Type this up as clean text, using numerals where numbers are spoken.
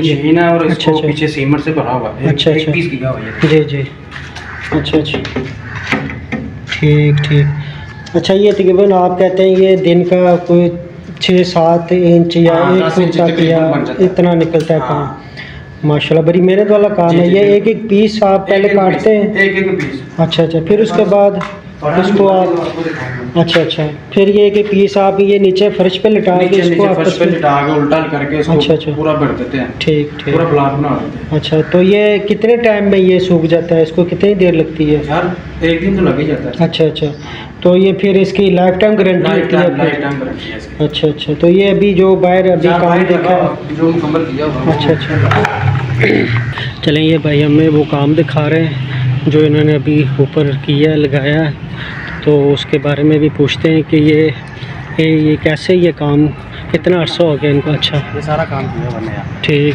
जमीन है और इसको अच्छा। पीछे सीमेंट से भरा हुआ है। अच्छा, एक अच्छा। पीस की हुआ है। जी जी। अच्छा अच्छा, ठीक ठीक। अच्छा, ये तकरीबन आप कहते हैं ये दिन का कोई 6-7 इंच या हाँ, 1 10 फुट इंच तक तकरीबन या बन जाता है। इतना निकलता है हाँ। काम। माशाल्लाह, बड़ी मेहनत वाला काम जी, है जी, ये। बिल्कुल। एक एक पीस आप पहले एक-एक काटते पीस, हैं? एक-एक पीस। अच्छा अच्छा, फिर उसके बाद इसको आप, आपको दिखाऊंगा। अच्छा अच्छा, फिर ये कि पीस आप ये नीचे फर्श पे लिटा के नीचे इसको नीचे फर्श आपस पे में, लिटा के उल्टा करके इसको अच्छा, अच्छा। पूरा भर देते हैं। ठीक ठीक। पूरा ब्लॉक बना देते हैं। अच्छा, तो ये कितने टाइम में ये सूख जाता है? इसको कितनी देर लगती है? यार एक दिन तो लग ही जाता है। अच्छा अच्छा, तो ये फिर इसकी लाइफ टाइम गारंटी होती है लाइफ फिर? टाइम गारंटी है इसकी। अच्छा अच्छा, तो ये अभी जो बाहर अभी जहाँ काम बाहर देखा लगा, है। जो मुकम्मल किया हुआ। अच्छा अच्छा। चलें, ये भाई हमें वो काम दिखा रहे हैं जो इन्होंने अभी ऊपर किया लगाया है, तो उसके बारे में भी पूछते हैं कि ये कैसे ये काम कितना अर्सा हो गया इनको। अच्छा, ये सारा काम किया हुआ है यार। ठीक।